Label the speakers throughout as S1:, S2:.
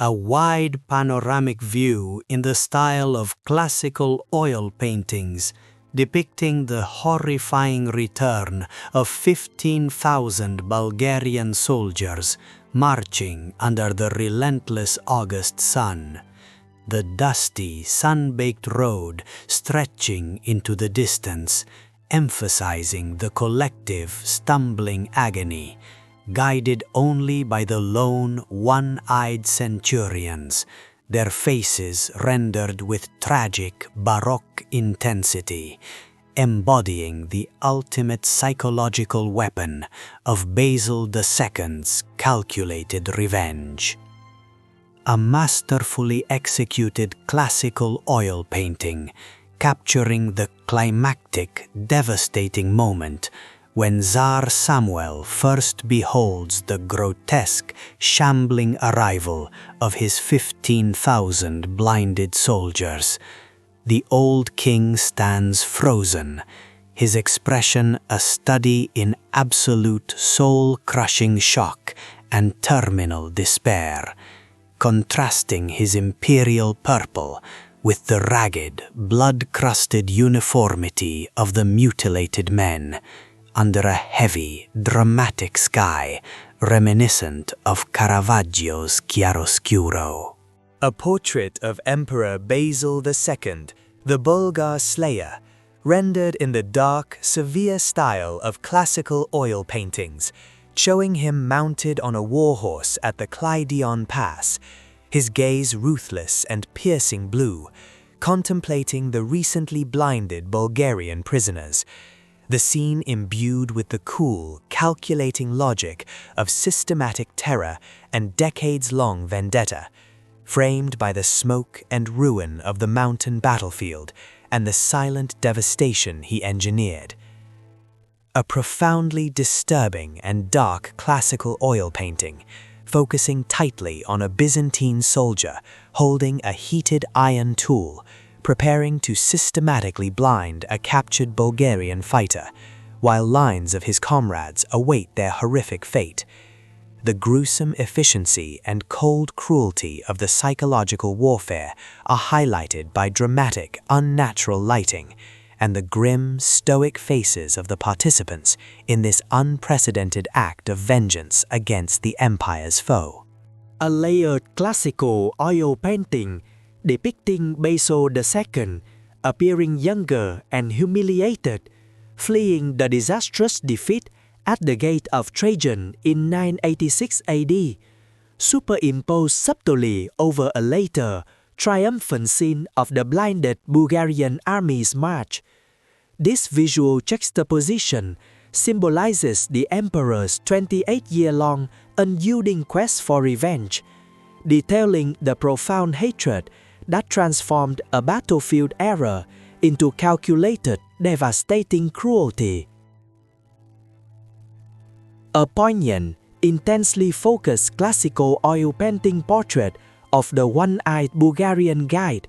S1: a wide panoramic view in the style of classical oil paintings, depicting the horrifying return of 15,000 Bulgarian soldiers marching under the relentless August sun. The dusty, sun-baked road stretching into the distance, emphasizing the collective, stumbling agony, guided only by the lone, one-eyed centurions, their faces rendered with tragic, baroque intensity, embodying the ultimate psychological weapon of Basil II's calculated revenge. A masterfully executed classical oil painting, capturing the climactic, devastating moment when Tsar Samuel first beholds the grotesque, shambling arrival of his 15,000 blinded soldiers. The old king stands frozen, his expression a study in absolute soul-crushing shock and terminal despair, contrasting his imperial purple with the ragged, blood-crusted uniformity of the mutilated men, under a heavy, dramatic sky reminiscent of Caravaggio's chiaroscuro.
S2: A portrait of Emperor Basil II, the Bulgar slayer, rendered in the dark, severe style of classical oil paintings, showing him mounted on a warhorse at the Clydion Pass, his gaze ruthless and piercing blue, contemplating the recently blinded Bulgarian prisoners. The scene imbued with the cool, calculating logic of systematic terror and decades-long vendetta, framed by the smoke and ruin of the mountain battlefield and the silent devastation he engineered. A profoundly disturbing and dark classical oil painting, focusing tightly on a Byzantine soldier holding a heated iron tool, preparing to systematically blind a captured Bulgarian fighter, while lines of his comrades await their horrific fate. The gruesome efficiency and cold cruelty of the psychological warfare are highlighted by dramatic, unnatural lighting, and the grim, stoic faces of the participants in this unprecedented act of vengeance against the empire's foe.
S3: A layered classical oil painting depicting Basil II, appearing younger and humiliated, fleeing the disastrous defeat at the Gate of Trajan in 986 AD, superimposed subtly over a later, triumphant scene of the blinded Bulgarian army's march. This visual juxtaposition symbolizes the emperor's 28-year-long, unyielding quest for revenge, detailing the profound hatred that transformed a battlefield era into calculated, devastating cruelty. A poignant, intensely focused classical oil painting portrait of the one-eyed Bulgarian guide,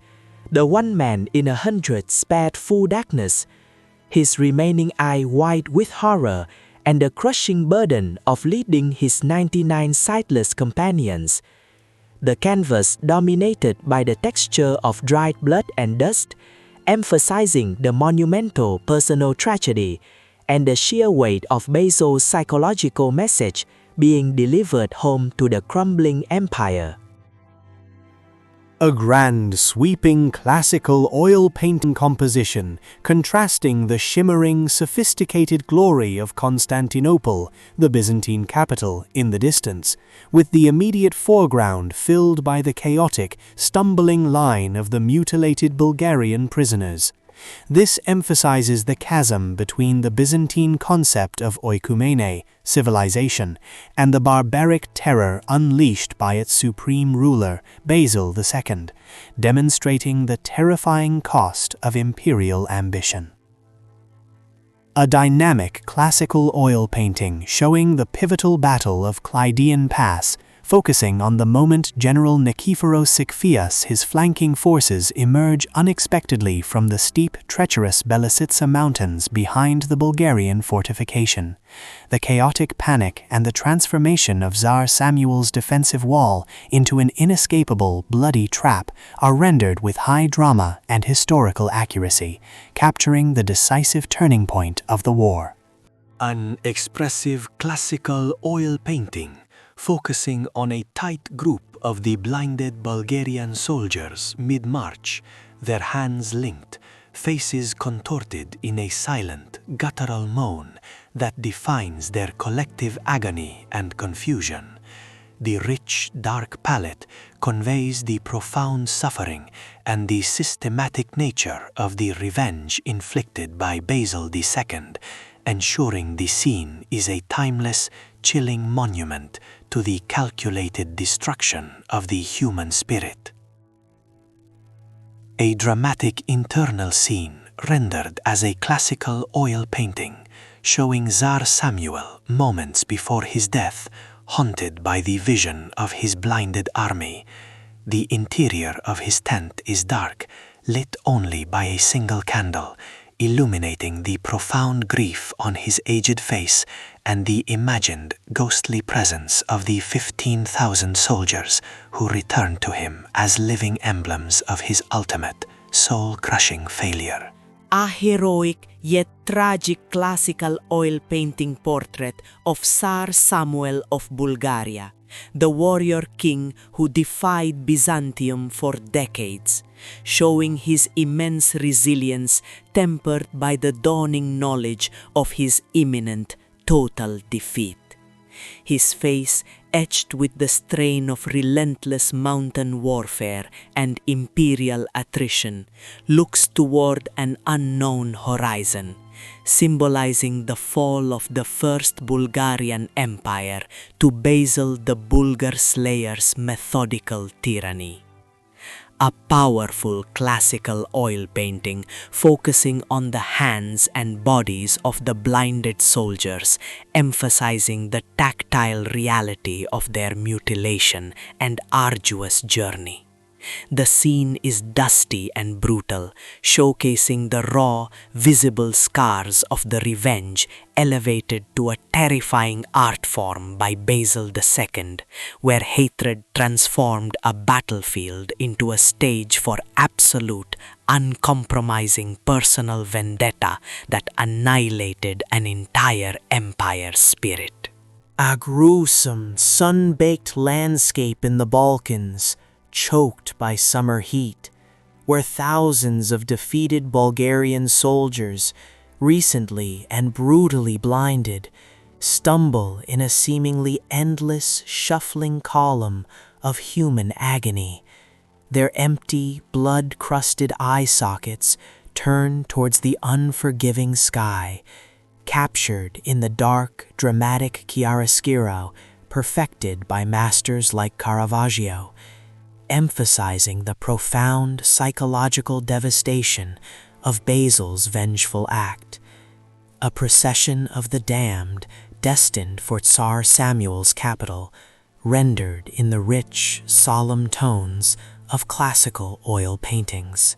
S3: the one man in 100 spared full darkness, his remaining eye wide with horror and the crushing burden of leading his 99 sightless companions. The canvas dominated by the texture of dried blood and dust, emphasizing the monumental personal tragedy and the sheer weight of Basil's psychological message being delivered home to the crumbling empire.
S4: A grand, sweeping classical oil painting composition contrasting the shimmering, sophisticated glory of Constantinople, the Byzantine capital, in the distance, with the immediate foreground filled by the chaotic, stumbling line of the mutilated Bulgarian prisoners. This emphasizes the chasm between the Byzantine concept of oikoumene, civilization, and the barbaric terror unleashed by its supreme ruler, Basil II, demonstrating the terrifying cost of imperial ambition. A dynamic classical oil painting showing the pivotal battle of Clydian Pass focusing on the moment General Nikiforos Sikfias, his flanking forces emerge unexpectedly from the steep, treacherous Belisitsa mountains behind the Bulgarian fortification. The chaotic panic and the transformation of Tsar Samuel's defensive wall into an inescapable, bloody trap are rendered with high drama and historical accuracy, capturing the decisive turning point of the war.
S1: An expressive classical oil painting focusing on a tight group of the blinded Bulgarian soldiers mid-march, their hands linked, faces contorted in a silent, guttural moan that defines their collective agony and confusion. The rich, dark palette conveys the profound suffering and the systematic nature of the revenge inflicted by Basil II, ensuring the scene is a timeless, chilling monument to the calculated destruction of the human spirit. A dramatic internal scene rendered as a classical oil painting, showing Tsar Samuel moments before his death, haunted by the vision of his blinded army. The interior of his tent is dark, lit only by a single candle, illuminating the profound grief on his aged face and the imagined ghostly presence of the 15,000 soldiers who returned to him as living emblems of his ultimate, soul-crushing failure.
S5: A heroic yet tragic classical oil painting portrait of Tsar Samuel of Bulgaria, the warrior king who defied Byzantium for decades, showing his immense resilience tempered by the dawning knowledge of his imminent total defeat. His face, etched with the strain of relentless mountain warfare and imperial attrition, looks toward an unknown horizon, symbolizing the fall of the First Bulgarian Empire to Basil the Bulgar Slayer's methodical tyranny. A powerful classical oil painting focusing on the hands and bodies of the blinded soldiers, emphasizing the tactile reality of their mutilation and arduous journey. The scene is dusty and brutal, showcasing the raw, visible scars of the revenge elevated to a terrifying art form by Basil II, where hatred transformed a battlefield into a stage for absolute, uncompromising personal vendetta that annihilated an entire empire's spirit.
S3: A gruesome, sun-baked landscape in the Balkans, choked by summer heat, where thousands of defeated Bulgarian soldiers, recently and brutally blinded, stumble in a seemingly endless, shuffling column of human agony, their empty, blood-crusted eye sockets turned towards the unforgiving sky, captured in the dark, dramatic chiaroscuro perfected by masters like Caravaggio, emphasizing the profound psychological devastation of Basil's vengeful act, a procession of the damned destined for Tsar Samuel's capital, rendered in the rich, solemn tones of classical oil paintings.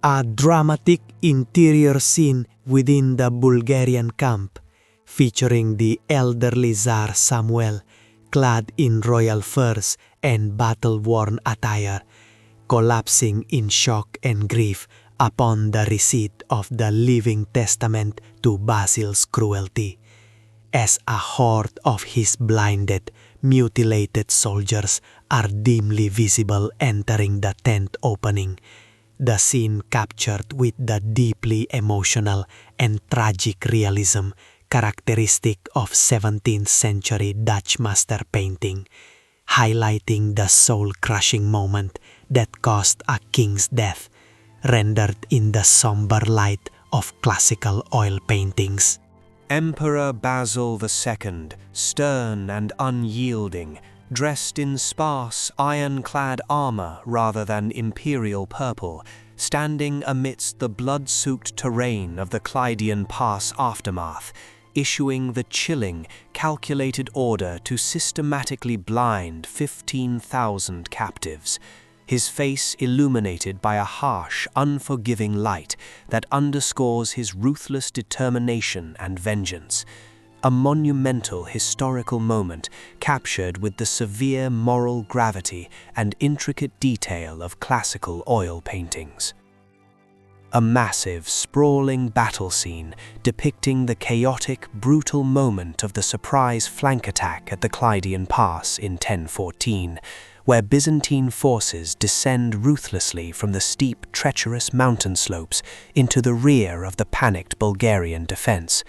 S2: A dramatic interior scene within the Bulgarian camp, featuring the elderly Tsar Samuel, clad in royal furs and battle-worn attire, collapsing in shock and grief upon the receipt of the living testament to Basil's cruelty, as a horde of his blinded, mutilated soldiers are dimly visible entering the tent opening, the scene captured with the deeply emotional and tragic realism characteristic of 17th century Dutch master painting, highlighting the soul-crushing moment that caused a king's death, rendered in the somber light of classical oil paintings.
S1: Emperor Basil II, stern and unyielding, dressed in sparse, iron-clad armor rather than imperial purple, standing amidst the blood-soaked terrain of the Clydian Pass aftermath,
S4: issuing the chilling, calculated order to systematically blind 15,000 captives, his face illuminated by a harsh, unforgiving light that underscores his ruthless determination and vengeance. A monumental historical moment captured with the severe moral gravity and intricate detail of classical oil paintings. A massive, sprawling battle scene depicting the chaotic, brutal moment of the surprise flank attack at the Clydian Pass in 1014, where Byzantine forces descend ruthlessly from the steep, treacherous mountain slopes into the rear of the panicked Bulgarian defense.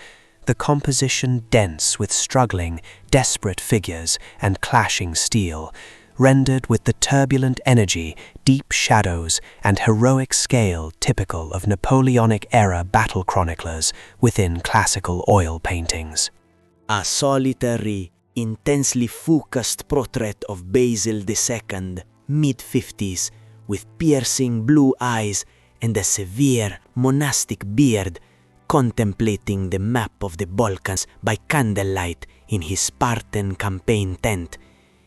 S4: The composition dense with struggling, desperate figures and clashing steel, rendered with the turbulent energy, deep shadows, and heroic scale typical of Napoleonic-era battle chroniclers within classical oil paintings.
S3: A solitary, intensely focused portrait of Basil II, mid-50s, with piercing blue eyes and a severe monastic beard, contemplating the map of the Balkans by candlelight in his Spartan campaign tent,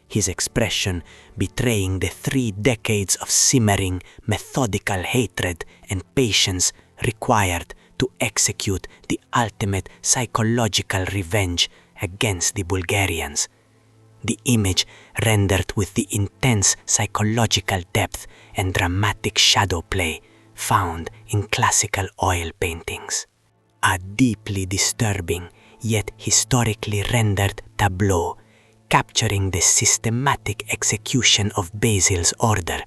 S3: his expression betraying the 3 decades of simmering, methodical hatred and patience required to execute the ultimate psychological revenge against the Bulgarians. The image rendered with the intense psychological depth and dramatic shadow play found in classical oil paintings. A deeply disturbing yet historically rendered tableau capturing the systematic execution of Basil's order,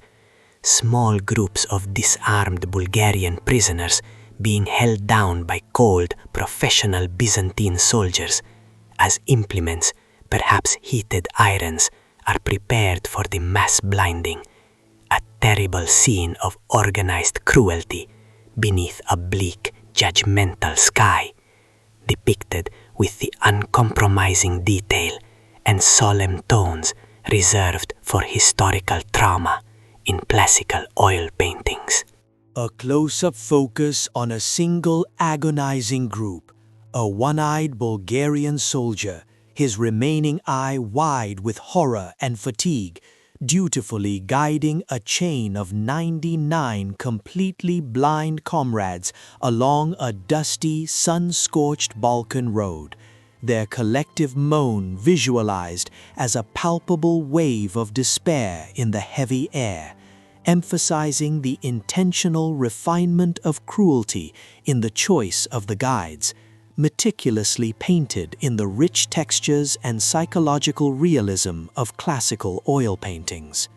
S3: small groups of disarmed Bulgarian prisoners being held down by cold, professional Byzantine soldiers, as implements, perhaps heated irons, are prepared for the mass blinding, a terrible scene of organized cruelty beneath a bleak, judgmental sky, depicted with the uncompromising detail and solemn tones reserved for historical trauma in classical oil paintings.
S1: A close-up focus on a single agonizing group, a one-eyed Bulgarian soldier, his remaining eye wide with horror and fatigue, dutifully guiding a chain of 99 completely blind comrades along a dusty, sun-scorched Balkan road, their collective moan visualized as a palpable wave of despair in the heavy air, emphasizing the intentional refinement of cruelty in the choice of the guides, meticulously painted in the rich textures and psychological realism of classical oil paintings.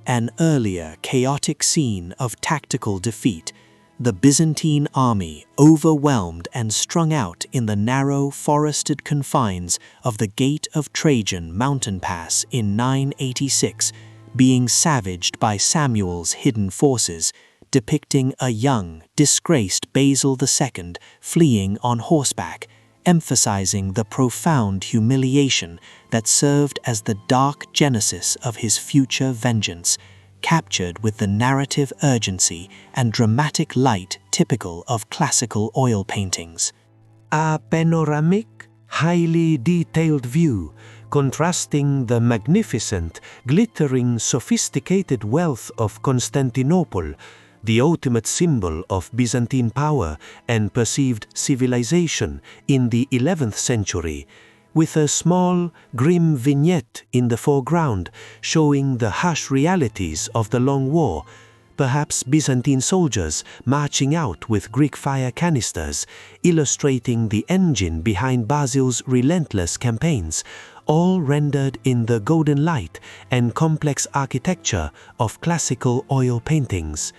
S1: An earlier chaotic scene of tactical defeat, the Byzantine army overwhelmed and strung out in the narrow forested confines of the Gate of Trajan mountain pass in 986, being savaged by Samuel's hidden forces, depicting a young, disgraced Basil II fleeing on horseback, emphasizing the profound humiliation that served as the dark genesis of his future vengeance, captured with the narrative urgency and dramatic light typical of classical oil paintings.
S4: A panoramic, highly detailed view, contrasting the magnificent, glittering, sophisticated wealth of Constantinople, the ultimate symbol of Byzantine power and perceived civilization in the 11th century, with a small, grim vignette in the foreground showing the harsh realities of the long war, perhaps Byzantine soldiers marching out with Greek fire canisters, illustrating the engine behind Basil's relentless campaigns, all rendered in the golden light and complex architecture of classical oil paintings.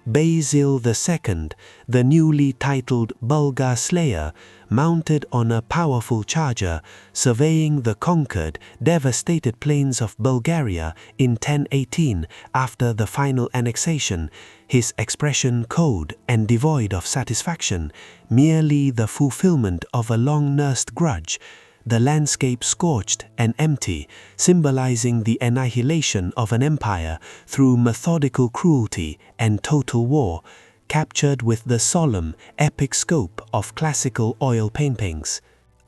S4: Basil II, the newly titled Bulgar Slayer, mounted on a powerful charger, surveying the conquered, devastated plains of Bulgaria in 1018 after the final annexation, his expression cold and devoid of satisfaction, merely the fulfillment of a long-nursed grudge, the landscape scorched and empty, symbolizing the annihilation of an empire through methodical cruelty and total war,
S1: captured with the solemn, epic scope of classical oil paintings.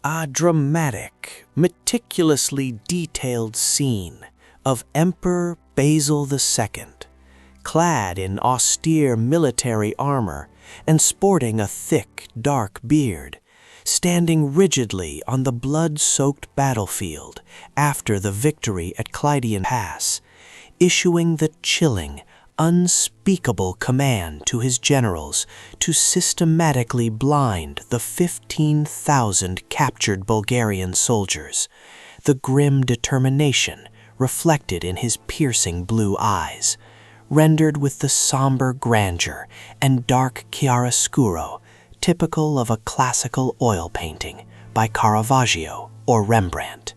S4: A dramatic, meticulously detailed scene of Emperor Basil II, clad in austere military armor and sporting a thick, dark beard, standing rigidly on the blood-soaked battlefield after the victory at Clydian Pass, issuing the chilling, unspeakable command to his generals to systematically blind the 15,000 captured Bulgarian soldiers, the grim determination reflected in his piercing blue eyes, rendered with the somber grandeur and dark chiaroscuro typical of a classical oil painting by Caravaggio or Rembrandt.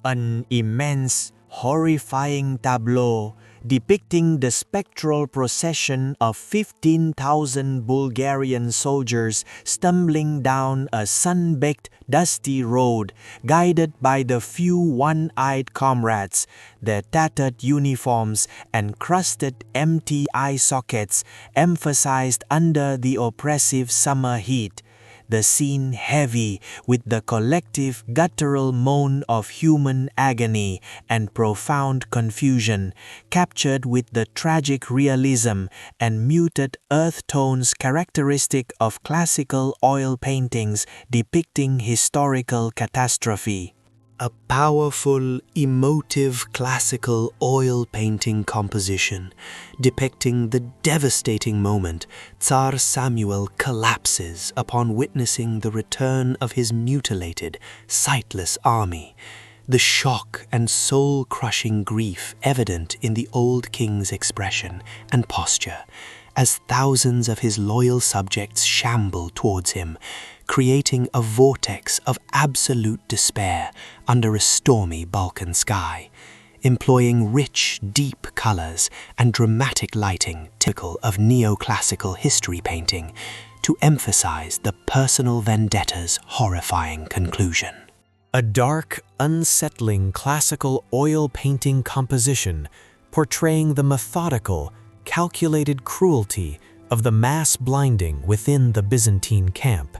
S3: An immense, horrifying tableau depicting the spectral procession of 15,000 Bulgarian soldiers stumbling down a sun-baked, dusty road, guided by the few one-eyed comrades, their tattered uniforms and crusted empty eye sockets emphasized under the oppressive summer heat. The scene heavy with the collective guttural moan of human agony and profound confusion, captured with the tragic realism and muted earth tones characteristic of classical oil paintings depicting historical catastrophe.
S1: A powerful, emotive classical oil painting composition depicting the devastating moment Tsar Samuel collapses upon witnessing the return of his mutilated, sightless army. The shock and soul-crushing grief evident in the old king's expression and posture as thousands of his loyal subjects shamble towards him, creating a vortex of absolute despair under a stormy Balkan sky, employing rich, deep colors and dramatic lighting typical of neoclassical history painting to emphasize the personal vendetta's horrifying conclusion.
S2: A dark, unsettling classical oil painting composition portraying the methodical, calculated cruelty of the mass blinding within the Byzantine camp,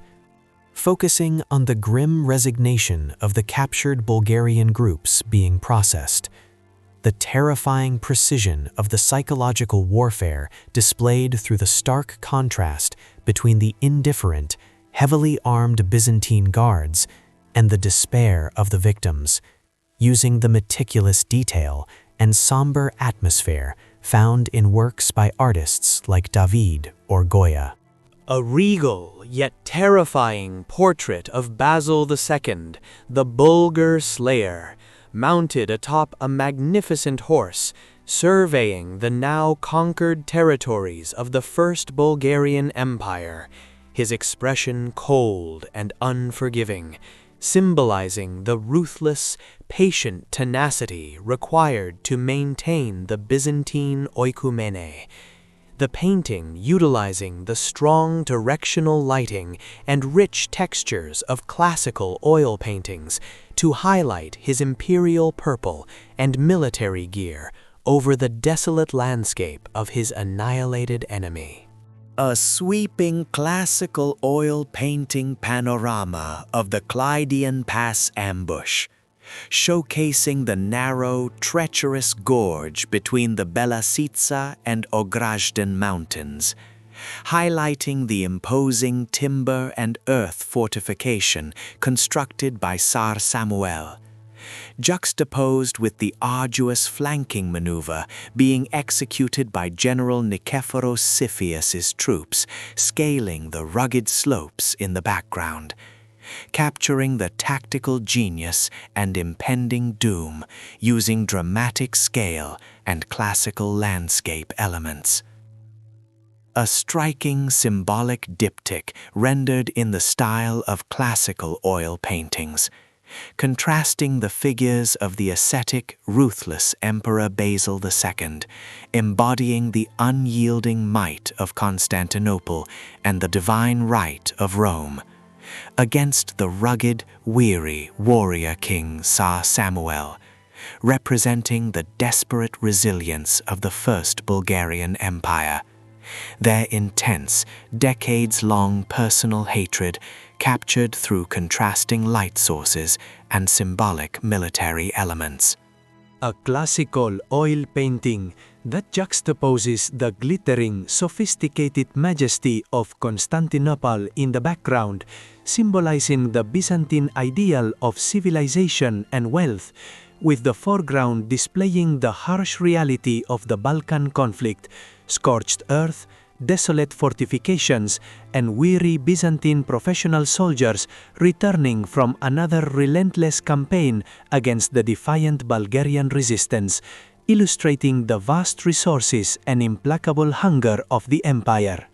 S2: focusing on the grim resignation of the captured Bulgarian groups being processed, the terrifying precision of the psychological warfare displayed through the stark contrast between the indifferent, heavily armed Byzantine guards and the despair of the victims, using the meticulous detail and somber atmosphere found in works by artists like David or Goya.
S5: A regal yet terrifying portrait of Basil II, the Bulgar slayer, mounted atop a magnificent horse, surveying the now conquered territories of the First Bulgarian Empire, his expression cold and unforgiving, symbolizing the ruthless, patient tenacity required to maintain the Byzantine oikumene. The painting utilizing the strong directional lighting and rich textures of classical oil paintings to highlight his imperial purple and military gear over the desolate landscape of his annihilated enemy.
S3: A sweeping classical oil painting panorama of the Clydian Pass ambush, showcasing the narrow, treacherous gorge between the Belasitsa and Ograzden mountains, highlighting the imposing timber and earth fortification constructed by Tsar Samuel, juxtaposed with the arduous flanking maneuver being executed by General Nikephoros Siphius's troops, scaling the rugged slopes in the background, capturing the tactical genius and impending doom using dramatic scale and classical landscape elements. A striking symbolic diptych rendered in the style of classical oil paintings, contrasting the figures of the ascetic, ruthless Emperor Basil II, embodying the unyielding might of Constantinople and the divine right of Rome, against the rugged, weary warrior king Tsar Samuel, representing the desperate resilience of the First Bulgarian Empire,
S4: their intense, decades-long personal hatred captured through contrasting light sources and symbolic military elements.
S1: A classical oil painting that juxtaposes the glittering, sophisticated majesty of Constantinople in the background, symbolizing the Byzantine ideal of civilization and wealth, with the foreground displaying the harsh reality of the Balkan conflict, scorched earth, desolate fortifications, and weary Byzantine professional soldiers returning from another relentless campaign against the defiant Bulgarian resistance, illustrating the vast resources and implacable hunger of the empire.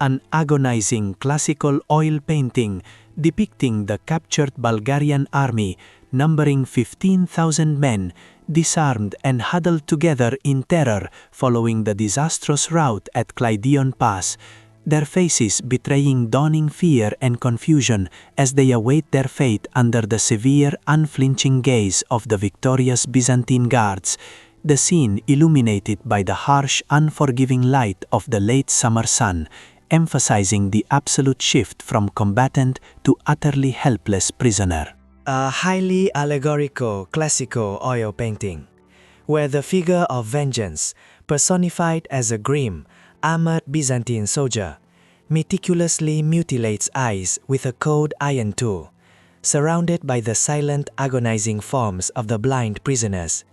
S1: An agonizing classical oil painting depicting the captured Bulgarian army, numbering 15,000 men, disarmed and huddled together in terror following the disastrous rout at Clydion Pass, their faces betraying dawning fear and confusion as they await their fate under the severe, unflinching gaze of the victorious Byzantine guards, the scene illuminated by the harsh, unforgiving light of the late summer sun, emphasizing the absolute shift from combatant to utterly helpless prisoner.
S2: A highly allegorical classical oil painting, where the figure of vengeance, personified as a grim, armored Byzantine soldier, meticulously mutilates eyes with a cold iron tool, surrounded by the silent, agonizing forms of the blind prisoners.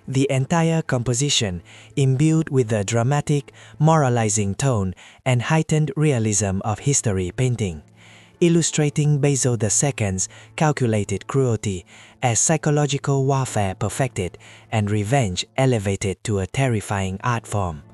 S2: The entire composition imbued with the dramatic, moralizing tone and heightened realism of history painting, illustrating Basil II's calculated cruelty as psychological warfare perfected and revenge elevated to a terrifying art form.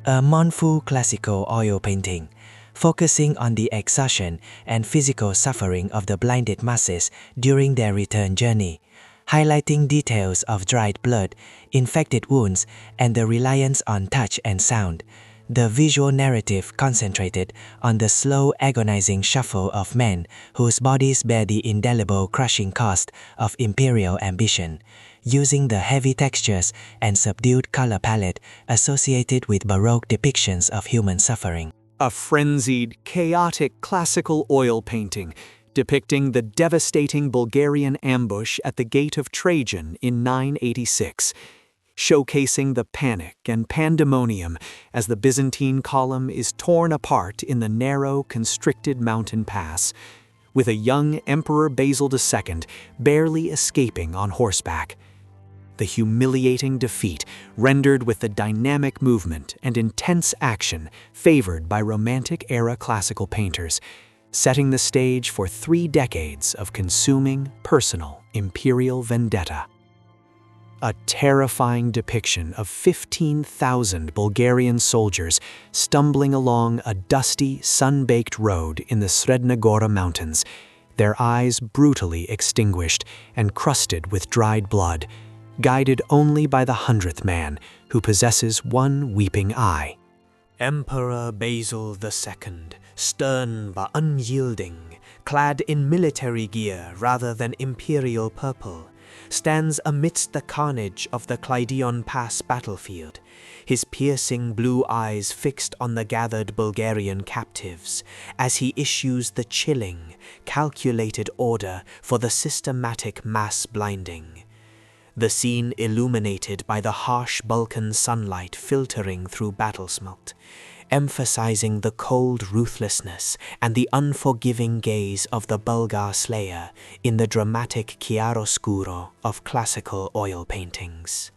S2: A mournful classical oil painting, focusing on the exhaustion and physical suffering of the blinded masses during their return journey, highlighting details of dried blood, infected wounds, and the reliance on touch and sound. The visual narrative concentrated on the slow, agonizing shuffle of men whose bodies bear the indelible crushing cost of imperial ambition, using the heavy textures and subdued color palette associated with Baroque depictions of human suffering.
S4: A frenzied, chaotic classical oil painting depicting the devastating Bulgarian ambush at the Gate of Trajan in 986, showcasing the panic and pandemonium as the Byzantine column is torn apart in the narrow, constricted mountain pass, with a young Emperor Basil II barely escaping on horseback. The humiliating defeat rendered with the dynamic movement and intense action favored by Romantic-era classical painters, setting the stage for 3 decades of consuming, personal, imperial vendetta. A terrifying depiction of 15,000 Bulgarian soldiers stumbling along a dusty, sun-baked road in the Sredna Gora mountains, their eyes brutally extinguished and crusted with dried blood, guided only by the 100th man, who possesses one weeping eye.
S1: Emperor Basil II, stern but unyielding, clad in military gear rather than imperial purple, stands amidst the carnage of the Clydion Pass battlefield, his piercing blue eyes fixed on the gathered Bulgarian captives as he issues the chilling, calculated order for the systematic mass blinding. The scene illuminated by the harsh Balkan sunlight filtering through battle smoke, emphasizing the cold ruthlessness and the unforgiving gaze of the Bulgar slayer in the dramatic chiaroscuro of classical oil paintings.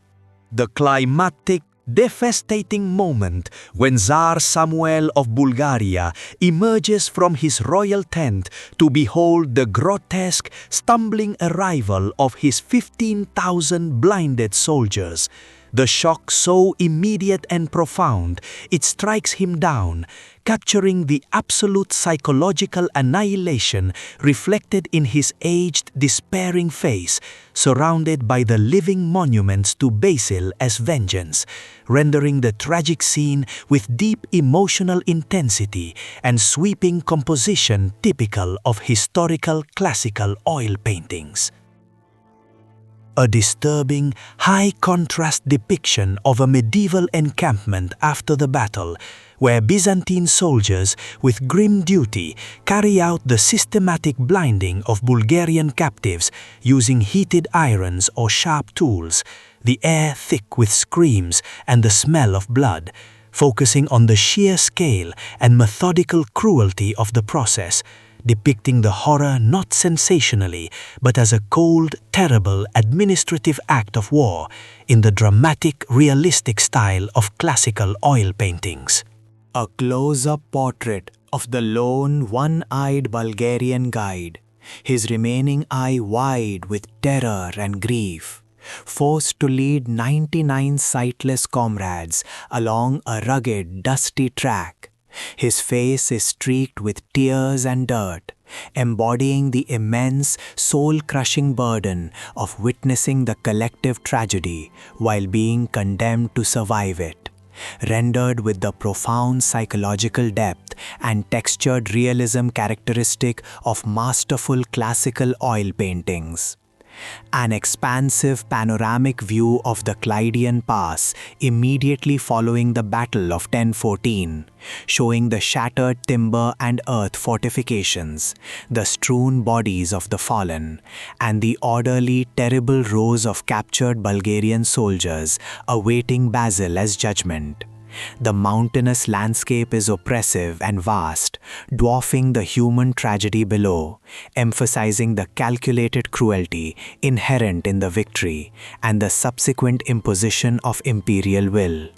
S6: The climactic, devastating moment when Tsar Samuel of Bulgaria emerges from his royal tent to behold the grotesque, stumbling arrival of his 15,000 blinded soldiers. The shock so immediate and profound, it strikes him down, capturing the absolute psychological annihilation reflected in his aged, despairing face, surrounded by the living monuments to Basil as vengeance, rendering the tragic scene with deep emotional intensity and sweeping composition typical of historical classical oil paintings. a disturbing, high-contrast depiction of a medieval encampment after the battle, where Byzantine soldiers with grim duty carry out the systematic blinding of Bulgarian captives using heated irons or sharp tools, the air thick with screams and the smell of blood, focusing on the sheer scale and methodical cruelty of the process, depicting the horror not sensationally, but as a cold, terrible administrative act of war in the dramatic, realistic style of classical oil paintings.
S3: A close-up portrait of the lone, one-eyed Bulgarian guide, his remaining eye wide with terror and grief, forced to lead 99 sightless comrades along a rugged, dusty track. His face is streaked with tears and dirt, embodying the immense, soul-crushing burden of witnessing the collective tragedy while being condemned to survive it, rendered with the profound psychological depth and textured realism characteristic of masterful classical oil paintings. An expansive panoramic view of the Clydian Pass immediately following the Battle of 1014, showing the shattered timber and earth fortifications, the strewn bodies of the fallen, and the orderly, terrible rows of captured Bulgarian soldiers awaiting Basil as judgment. The mountainous landscape is oppressive and vast, dwarfing the human tragedy below, emphasizing the calculated cruelty inherent in the victory and the subsequent imposition of imperial will,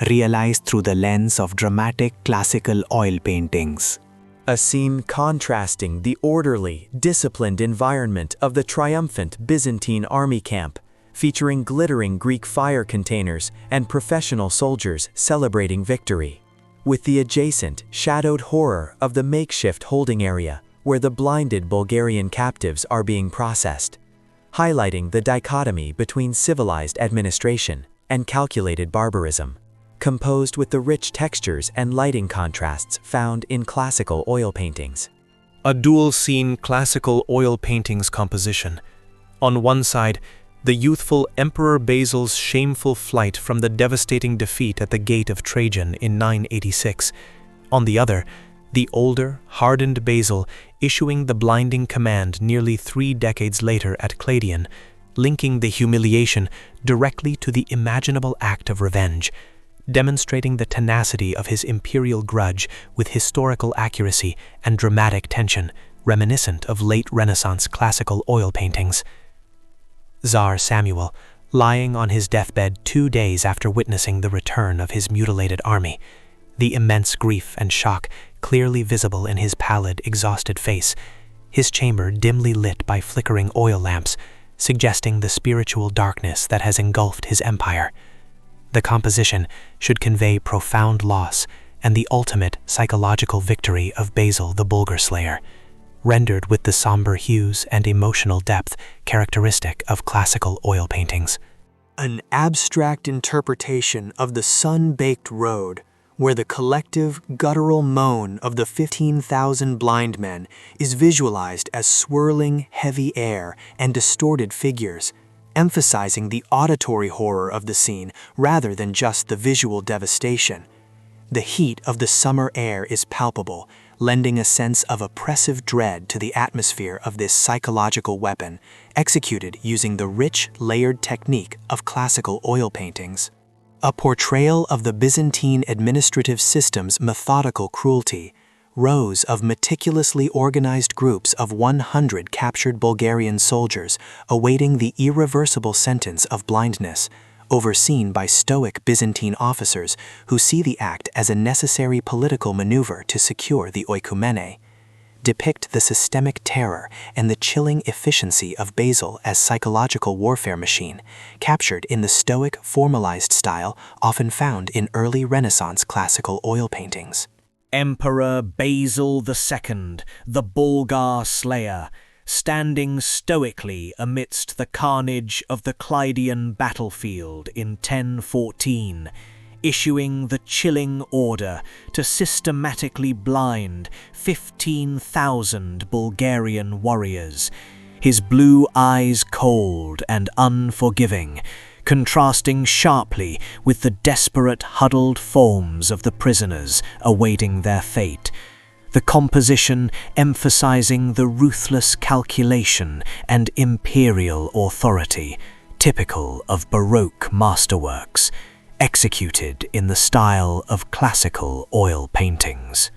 S3: realized through the lens of dramatic classical oil paintings.
S2: A scene contrasting the orderly, disciplined environment of the triumphant Byzantine army camp, featuring glittering Greek fire containers and professional soldiers celebrating victory, with the adjacent, shadowed horror of the makeshift holding area where the blinded Bulgarian captives are being processed, highlighting the dichotomy between civilized administration and calculated barbarism, composed with the rich textures and lighting contrasts found in classical oil paintings.
S1: A dual-scene classical oil paintings composition. On one side, the youthful Emperor Basil's shameful flight from the devastating defeat at the Gate of Trajan in 986. On the other, the older, hardened Basil issuing the blinding command nearly 3 decades later at Cladion, linking the humiliation directly to the imaginable act of revenge, demonstrating the tenacity of his imperial grudge with historical accuracy and dramatic tension, reminiscent of late Renaissance classical oil paintings. Tsar Samuel, lying on his deathbed 2 days after witnessing the return of his mutilated army, the immense grief and shock clearly visible in his pallid, exhausted face, his chamber dimly lit by flickering oil lamps, suggesting the spiritual darkness that has engulfed his empire. The composition should convey profound loss and the ultimate psychological victory of Basil the Bulgar Slayer, rendered with the somber hues and emotional depth characteristic of classical oil paintings.
S3: An abstract interpretation of the sun-baked road, where the collective, guttural moan of the 15,000 blind men is visualized as swirling, heavy air and distorted figures, emphasizing the auditory horror of the scene rather than just the visual devastation. The heat of the summer air is palpable, lending a sense of oppressive dread to the atmosphere of this psychological weapon, executed using the rich, layered technique of classical oil paintings. A portrayal of the Byzantine administrative system's methodical cruelty, rows of meticulously organized groups of 100 captured Bulgarian soldiers awaiting the irreversible sentence of blindness, overseen by stoic Byzantine officers who see the act as a necessary political maneuver to secure the oikumene, depict the systemic terror and the chilling efficiency of Basil as psychological warfare machine, captured in the stoic, formalized style often found in early Renaissance classical oil paintings.
S1: Emperor Basil II, the Bulgar Slayer, standing stoically amidst the carnage of the Clydian battlefield in 1014, issuing the chilling order to systematically blind 15,000 Bulgarian warriors,
S4: his blue eyes cold and unforgiving, contrasting sharply with the desperate huddled forms of the prisoners awaiting their fate, the composition emphasizing the ruthless calculation and imperial authority typical of Baroque masterworks, executed in the style of classical oil paintings.